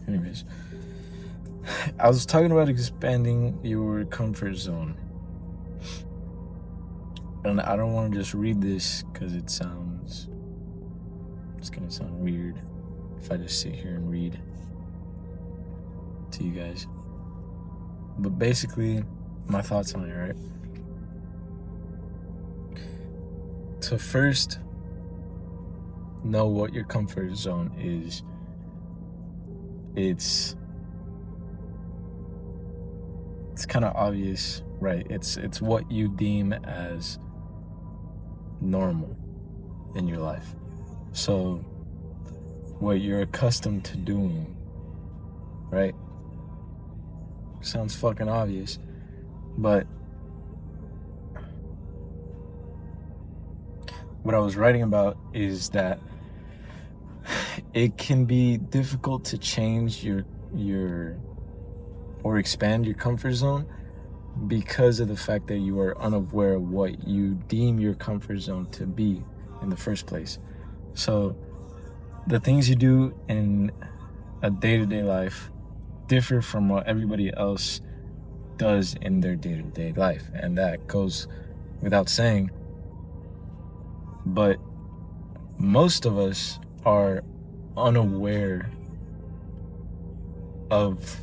Anyways, I was talking about expanding your comfort zone. And I don't want to just read this because it's gonna sound weird if I just sit here and read to you guys. But basically, my thoughts on it, right? To first know what your comfort zone is. It's kind of obvious, right? It's what you deem as normal in your life. So what you're accustomed to doing, right? Sounds fucking obvious, but what I was writing about is that it can be difficult to change your or expand your comfort zone because of the fact that you are unaware of what you deem your comfort zone to be in the first place. So the things you do in a day-to-day life differ from what everybody else does in their day-to-day life, and that goes without saying. But most of us are unaware of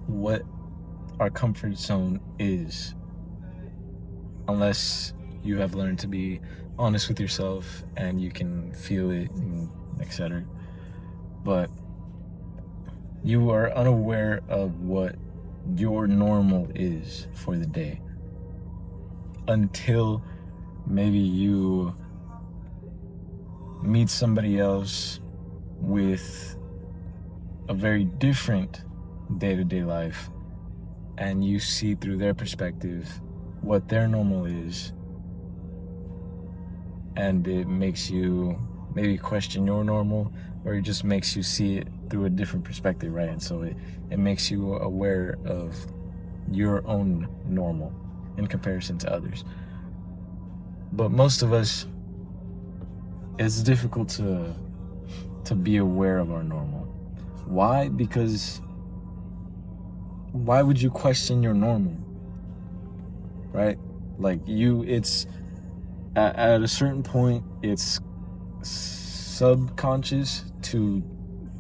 what our comfort zone is unless you have learned to be honest with yourself and you can feel it and etc. But you are unaware of what your normal is for the day until maybe you meet somebody else with a very different day-to-day life and you see through their perspective what their normal is, and it makes you maybe question your normal, or it just makes you see it through a different perspective, right? And so it makes you aware of your own normal in comparison to others. But most of us, it's difficult to be aware of our normal. Why? Because why would you question your normal, right? Like it's at a certain point, it's subconscious to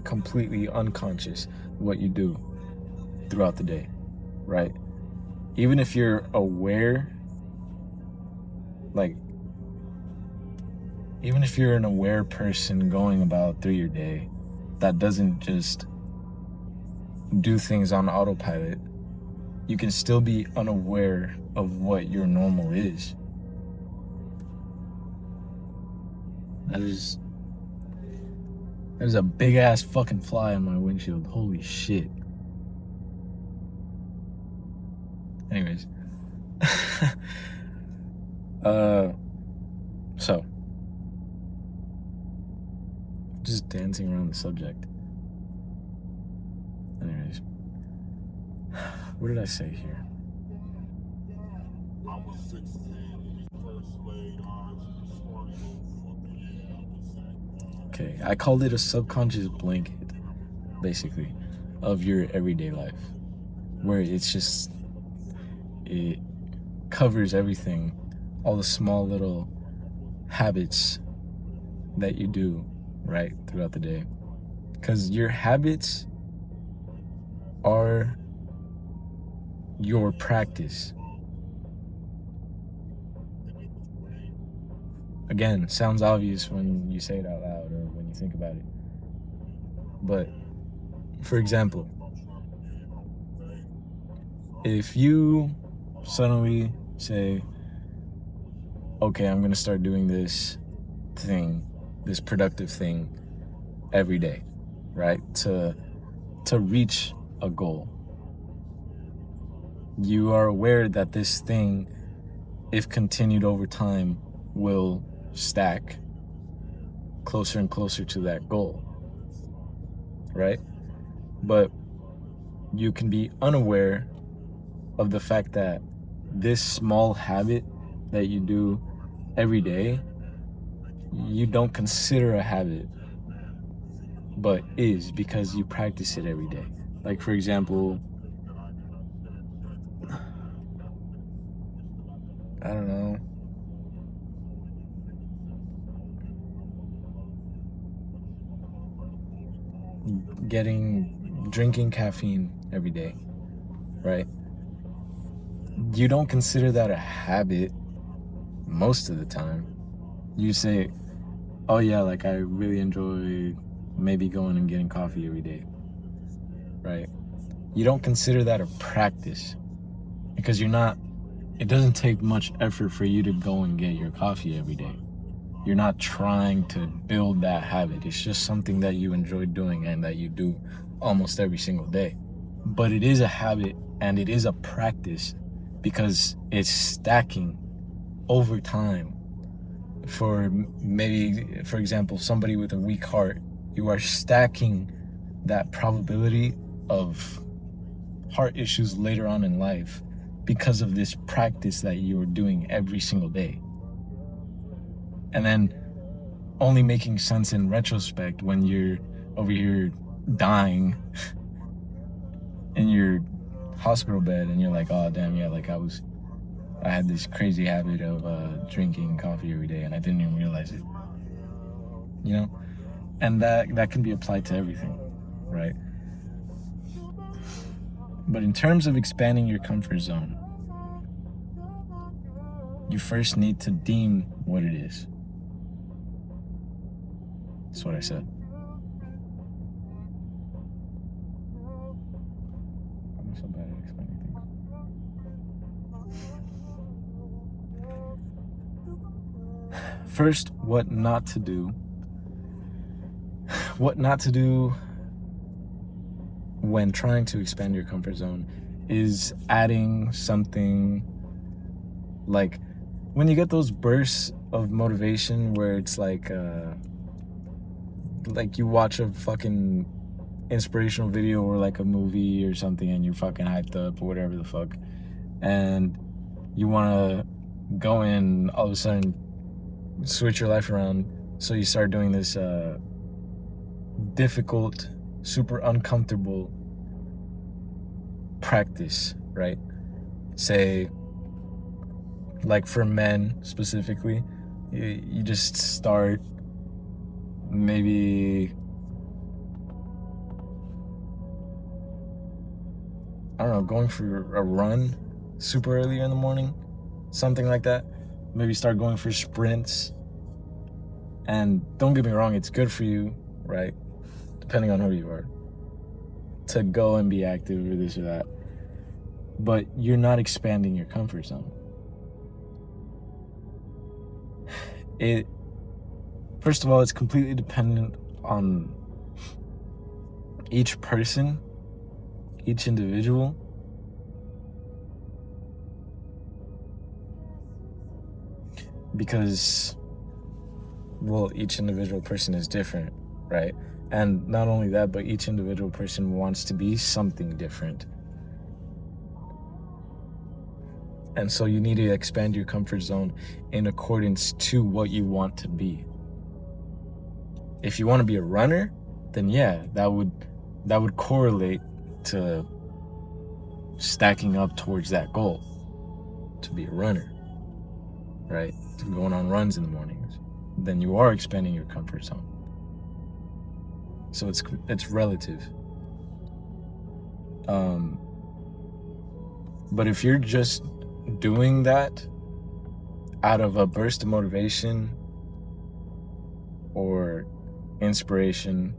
completely unconscious what you do throughout the day, right? Even if you're aware, like, even if you're an aware person going about through your day that doesn't just do things on autopilot, you can still be unaware of what your normal is. There's a big ass fucking fly on my windshield. Holy shit. Anyways. So just dancing around the subject. Anyways. What did I say here? Okay, I called it a subconscious blanket, basically, of your everyday life, where it's just, it covers everything, all the small little habits that you do, right, throughout the day. Because your habits are your practice. Again, sounds obvious when you say it out loud or when you think about it. But, for example, if you suddenly say, okay, I'm gonna start doing this thing, this productive thing every day, right? To reach a goal. You are aware that this thing, if continued over time, will stack closer and closer to that goal, right? But you can be unaware of the fact that this small habit that you do every day, you don't consider a habit. but is because you practice it every day. Like, for example, I don't know, drinking caffeine every day, right? You don't consider that a habit most of the time. You say, oh yeah, like I really enjoy maybe going and getting coffee every day, right? You don't consider that a practice because it doesn't take much effort for you to go and get your coffee every day. You're not trying to build that habit. It's just something that you enjoy doing and that you do almost every single day. But it is a habit and it is a practice because it's stacking over time. For maybe, for example, somebody with a weak heart, you are stacking that probability of heart issues later on in life because of this practice that you're doing every single day. And then only making sense in retrospect when you're over here dying in your hospital bed and you're like, oh damn, yeah, like I had this crazy habit of drinking coffee every day and I didn't even realize it, you know? And that can be applied to everything, right? But in terms of expanding your comfort zone, you first need to deem what it is. That's what I said. I'm so bad at explaining things. First, what not to do. What not to do when trying to expand your comfort zone is adding something like when you get those bursts of motivation where it's like you watch a fucking inspirational video or like a movie or something and you're fucking hyped up or whatever the fuck, and you want to go in, all of a sudden switch your life around, so you start doing this difficult, super uncomfortable practice, right? Say, like for men specifically, you just start maybe, I don't know, going for a run super early in the morning, something like that. Maybe start going for sprints. And don't get me wrong, it's good for you, right? Depending on who you are, to go and be active or this or that. But you're not expanding your comfort zone. First of all, it's completely dependent on each person, each individual. Because, well, each individual person is different, right? And not only that, but each individual person wants to be something different. And so you need to expand your comfort zone in accordance to what you want to be. If you want to be a runner, then yeah, that would correlate to stacking up towards that goal, to be a runner, right? To going on runs in the mornings. Then you are expanding your comfort zone. So it's relative. But if you're just doing that out of a burst of motivation or inspiration,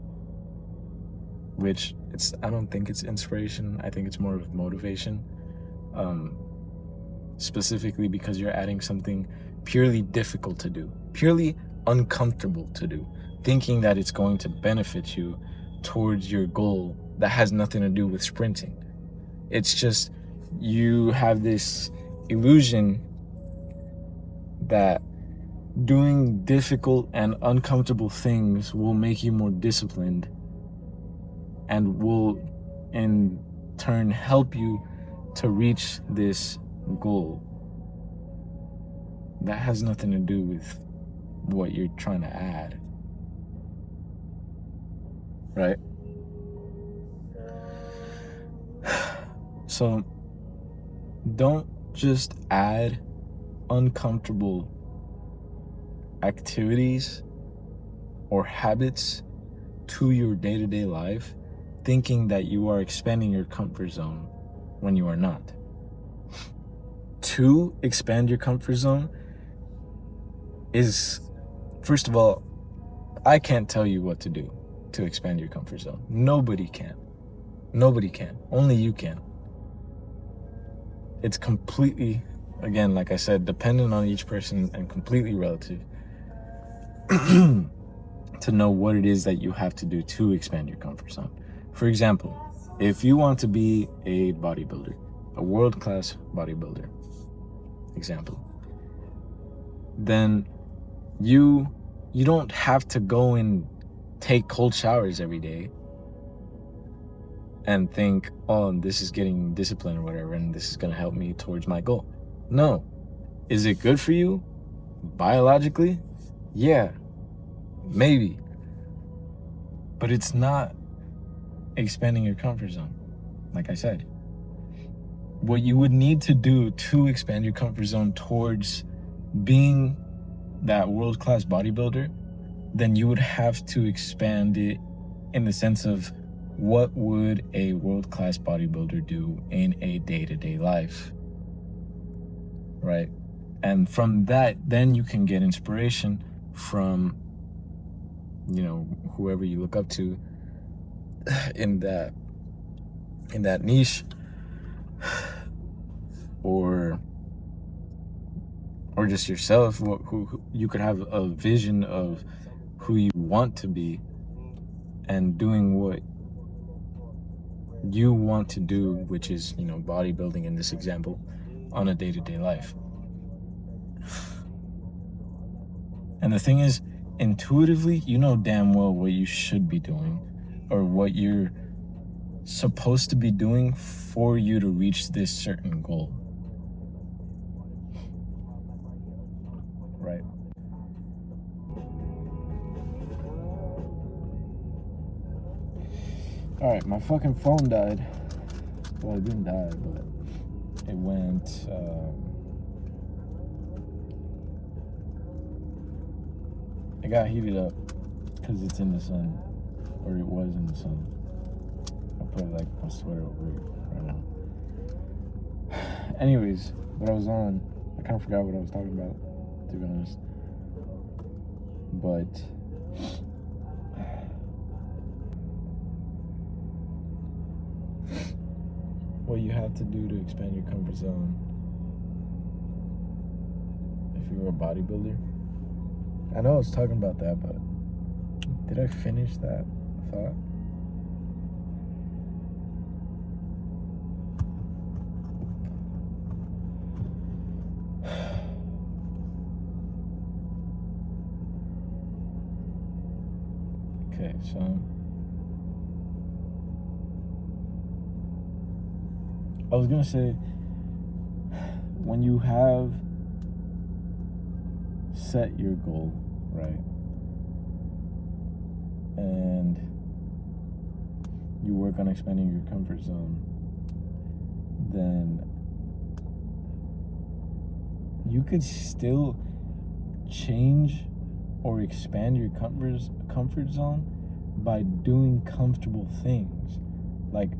which I don't think it's inspiration, I think it's more of motivation, specifically because you're adding something purely difficult to do, purely uncomfortable to do, thinking that it's going to benefit you towards your goal that has nothing to do with sprinting. It's just you have this illusion that doing difficult and uncomfortable things will make you more disciplined and will in turn help you to reach this goal. That has nothing to do with what you're trying to add. right? So don't just add uncomfortable activities or habits to your day-to-day life thinking that you are expanding your comfort zone when you are not. To expand your comfort zone is, first of all, I can't tell you what to do to expand your comfort zone. Nobody can. Nobody can. Only you can. It's completely, again, like I said, dependent on each person and completely relative to know what it is that you have to do to expand your comfort zone. For example, if you want to be a bodybuilder, a world-class bodybuilder, example, then you don't have to go and take cold showers every day and think, oh, this is getting discipline or whatever, and this is going to help me towards my goal. No. Is it good for you biologically? Yeah, maybe. But it's not expanding your comfort zone, like I said. What you would need to do to expand your comfort zone towards being that world-class bodybuilder, then you would have to expand it in the sense of what would a world-class bodybuilder do in a day-to-day life, right? And from that, then you can get inspiration from, you know, whoever you look up to in that niche, or just yourself, who you could have a vision of who you want to be and doing what you want to do, which is, you know, bodybuilding in this example, on a day-to-day life. And the thing is, intuitively, you know damn well what you should be doing or what you're supposed to be doing for you to reach this certain goal. Right? Alright, my fucking phone died. Well, it didn't die, but it went, it got heated up because it's in the sun, or it was in the sun. I'll put like my sweater over it right now. Anyways, what I was on, I kind of forgot what I was talking about, to be honest. But what you have to do to expand your comfort zone if you were a bodybuilder. I know I was talking about that, but did I finish that thought? Okay, so I was gonna say, when you have set your goal, right, and you work on expanding your comfort zone, then you could still change or expand your comfort zone by doing comfortable things, like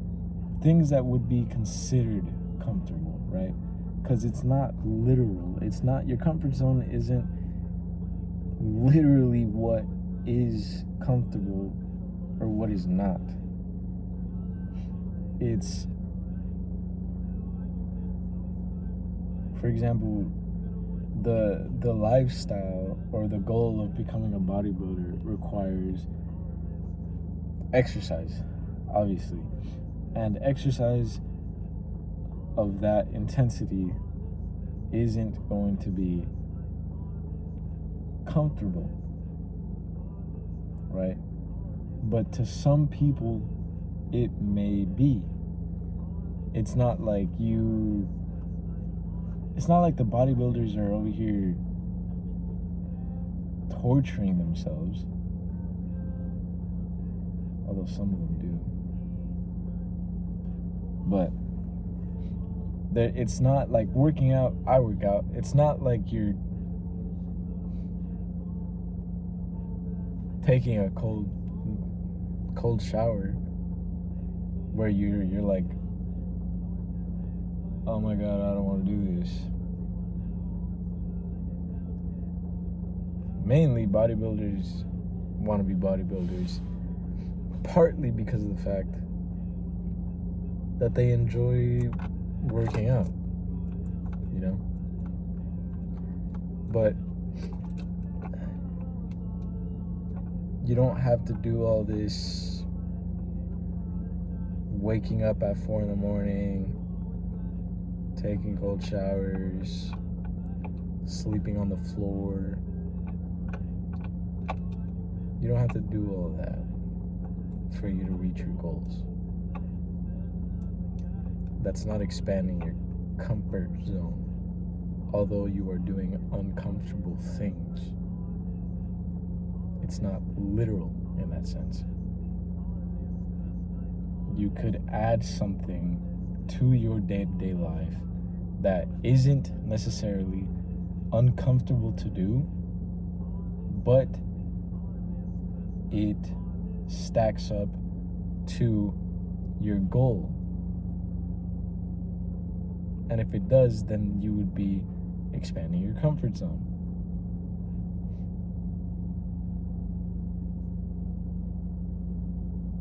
things that would be considered comfortable, right? Because it's not literal. It's not, your comfort zone isn't literally what is comfortable or what is not. It's, for example, the lifestyle or the goal of becoming a bodybuilder requires exercise, obviously. And exercise of that intensity isn't going to be comfortable, right? But to some people, it may be. It's not like the bodybuilders are over here torturing themselves. although some of them do. But it's not like working out. I work out. It's not like you're taking a cold shower where you're like, oh my god, I don't want to do this. Mainly bodybuilders want to be bodybuilders partly because of the fact that they enjoy working out, you know? But you don't have to do all this waking up at 4 a.m, taking cold showers, sleeping on the floor. You don't have to do all that for you to reach your goals. That's not expanding your comfort zone, although you are doing uncomfortable things. It's not literal in that sense. You could add something to your day-to-day life that isn't necessarily uncomfortable to do, but it stacks up to your goal. And if it does, then you would be expanding your comfort zone.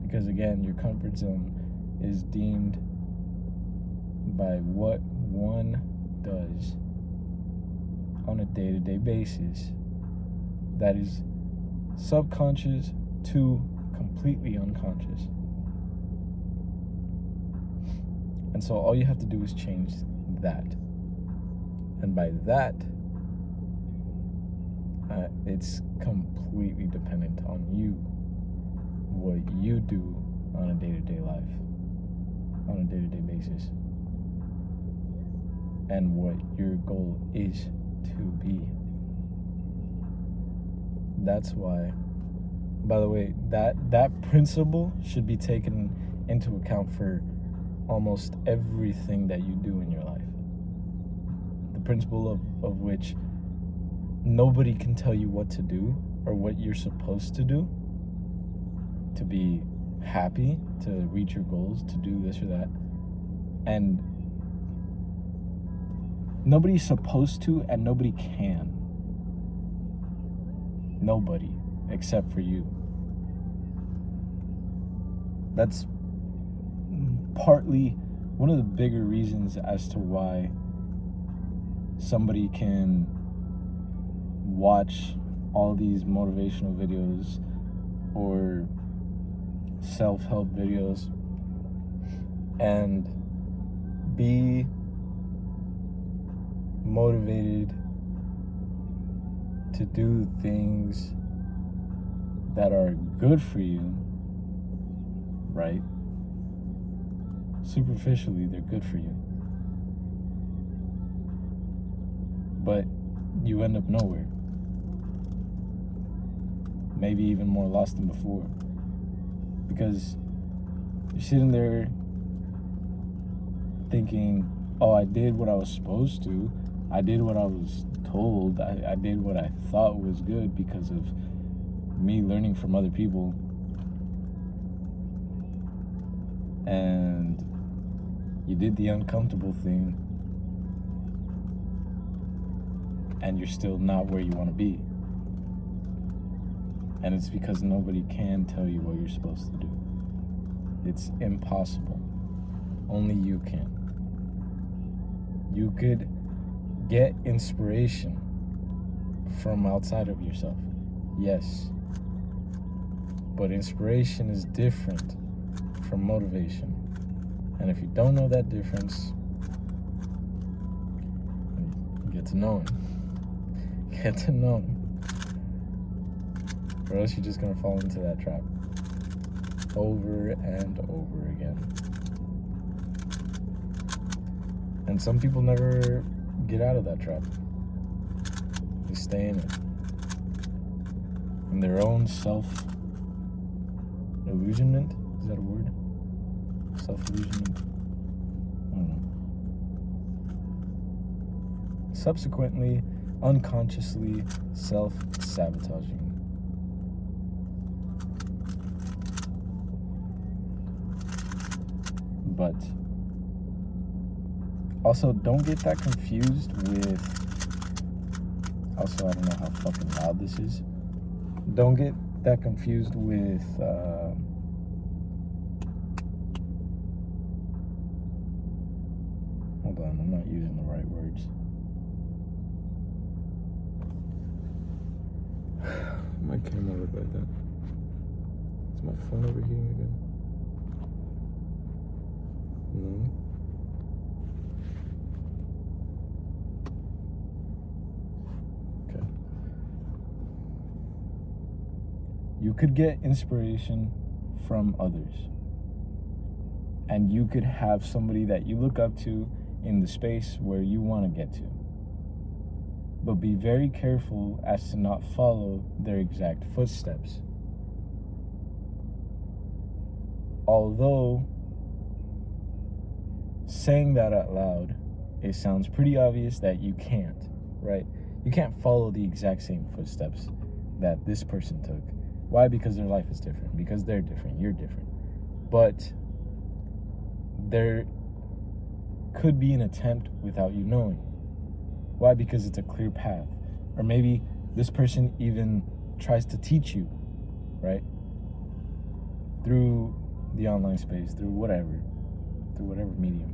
Because again, your comfort zone is deemed by what one does on a day-to-day basis that is subconscious to completely unconscious. And so all you have to do is change that. And by that, it's completely dependent on you, what you do on a day-to-day life, on a day-to-day basis, and what your goal is to be. That's why, by the way, that principle should be taken into account for almost everything that you do in your life. The principle of which nobody can tell you what to do or what you're supposed to do to be happy, to reach your goals, to do this or that. And nobody's supposed to and nobody can. Nobody except for you. That's partly one of the bigger reasons as to why somebody can watch all these motivational videos or self-help videos and be motivated to do things that are good for you, right? Superficially, they're good for you. But you end up nowhere. Maybe even more lost than before. Because you're sitting there thinking, oh, I did what I was supposed to. I did what I was told. I did what I thought was good because of me learning from other people. And you did the uncomfortable thing. And you're still not where you want to be. And it's because nobody can tell you what you're supposed to do. It's impossible. Only you can. You could get inspiration from outside of yourself. Yes. But inspiration is different from motivation. And if you don't know that difference, get to know it. Get to know it. Or else you're just going to fall into that trap over and over again. And some people never get out of that trap. They stay in it. In their own self-illusion. Illusionment? Is that a word? Self-illusionment? I don't know. Subsequently, unconsciously self-sabotaging. But also, don't get that confused with... Also, I don't know how fucking loud this is. Don't get that confused with... hold on, I'm not using the right words. My camera look like that. Is my phone overheating again? No. Okay. You could get inspiration from others. And you could have somebody that you look up to in the space where you want to get to. But be very careful as to not follow their exact footsteps. Although, saying that out loud, it sounds pretty obvious that you can't, right? You can't follow the exact same footsteps that this person took. Why? Because their life is different. Because they're different. You're different. But there could be an attempt without you knowing. Why? Because it's a clear path. Or maybe this person even tries to teach you, right? Through the online space, through whatever medium.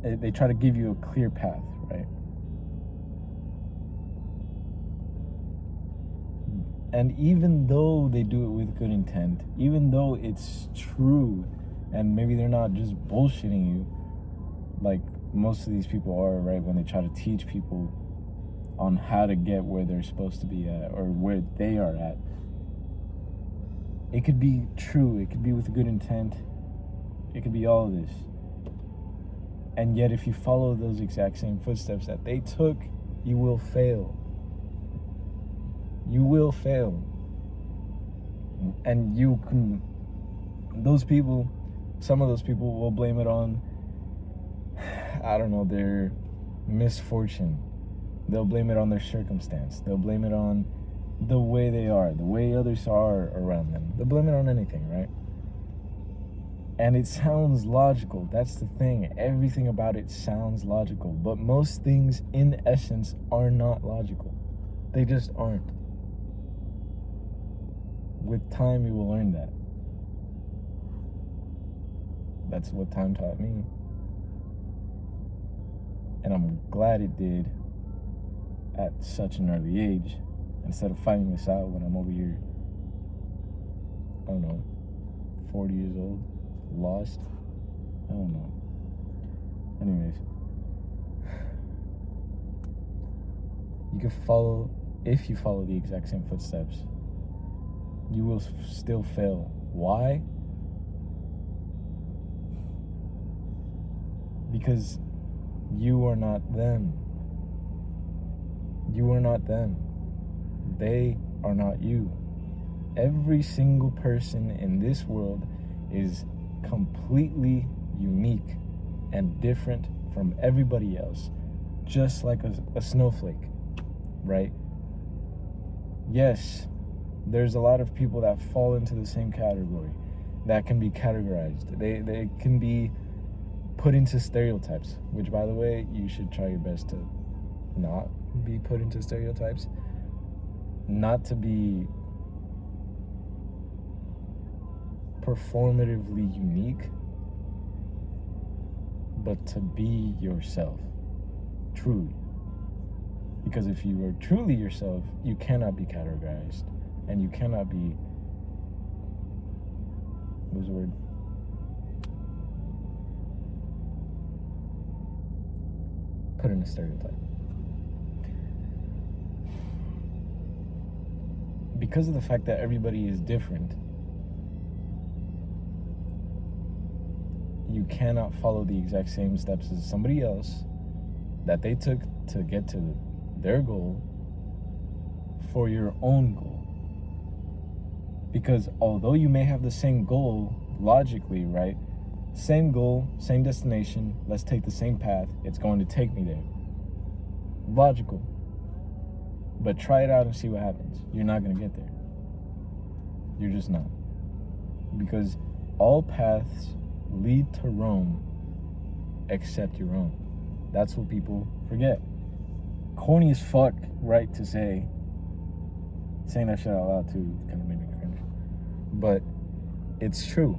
They try to give you a clear path, right? And even though they do it with good intent, even though it's true, and maybe they're not just bullshitting you, like most of these people are, right? When they try to teach people on how to get where they're supposed to be at, or where they are at. It could be true, it could be with good intent, it could be all of this. And yet if you follow those exact same footsteps that they took, you will fail. You will fail. And you can, those people, some of those people will blame it on, I don't know, their misfortune. They'll blame it on their circumstance. They'll blame it on the way they are, the way others are around them. They'll blame it on anything, right? And it sounds logical. That's the thing. Everything about it sounds logical. But most things, in essence, are not logical. They just aren't. With time, you will learn that. That's what time taught me. And I'm glad it did at such an early age, instead of finding this out when I'm over here, I don't know, 40 years old, lost. I don't know. Anyways, you can follow, if you follow the exact same footsteps, you will still fail. Why? Because you are not them. You are not them. They are not you. Every single person in this world is completely unique and different from everybody else, just like a snowflake, right? Yes, there's a lot of people that fall into the same category, that can be categorized. They can be put into stereotypes, which, by the way, you should try your best to not be put into stereotypes, not to be performatively unique, but to be yourself, truly. Because if you are truly yourself, you cannot be categorized, and you cannot be, what was the word? Put in a stereotype. Because of the fact that everybody is different, you cannot follow the exact same steps as somebody else that they took to get to their goal for your own goal. Because although you may have the same goal logically, right? Same goal, same destination, let's take the same path, it's going to take me there. Logical. But try it out and see what happens. You're not going to get there. You're just not. Because all paths lead to Rome except your own. That's what people forget. Corny as fuck, right, to say. Saying that shit out loud too kind of made me cringe. But it's true.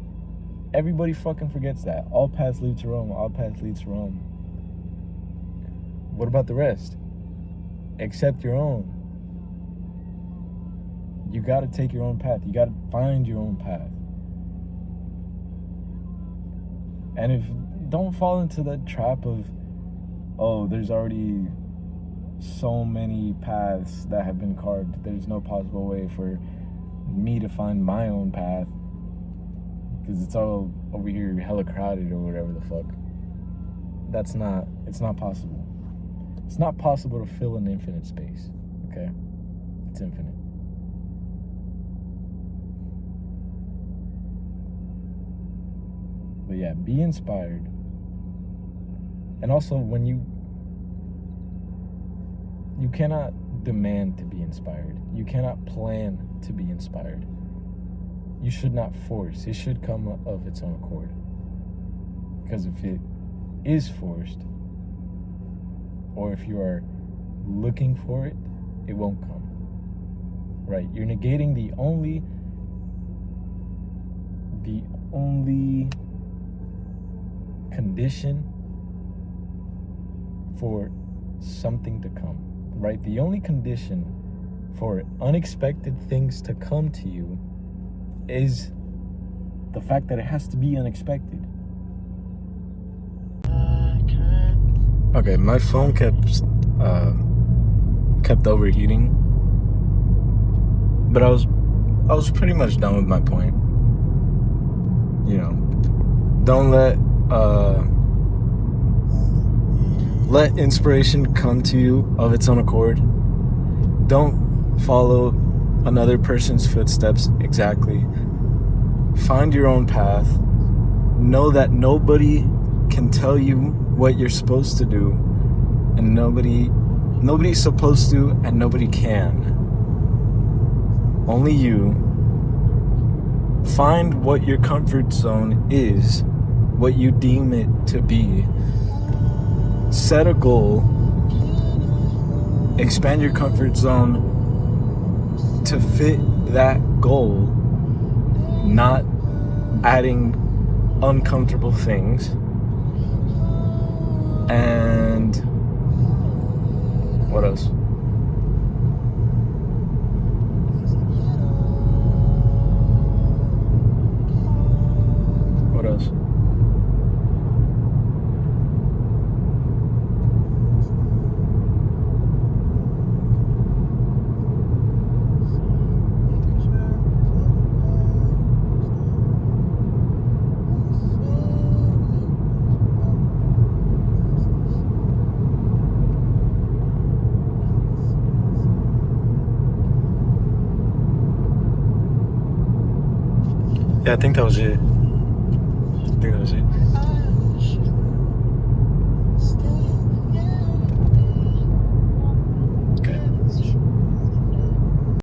Everybody fucking forgets that. All paths lead to Rome. All paths lead to Rome. What about the rest? Except your own. You gotta take your own path. You gotta find your own path. And don't fall into the trap of, oh, there's already so many paths that have been carved. There's no possible way for me to find my own path because it's all over here hella crowded or whatever the fuck. It's not possible. It's not possible to fill an infinite space, okay? It's infinite. But yeah, be inspired. And also, when you cannot demand to be inspired. You cannot plan to be inspired. You should not force. It should come of its own accord. Because if it is forced, or if you are looking for it, it won't come. Right? You're negating the only condition for something to come. Right? The only condition for unexpected things to come to you is the fact that it has to be unexpected. Okay, my phone kept overheating, but I was pretty much done with my point. You know, don't let inspiration come to you of its own accord. Don't follow another person's footsteps exactly. Find your own path. Know that nobody can tell you what you're supposed to do, and nobody's supposed to, and nobody can. Only you. Find what your comfort zone is, what you deem it to be. Set a goal. Expand your comfort zone to fit that goal, not adding uncomfortable things. And what else? What else? Yeah, I think that was it.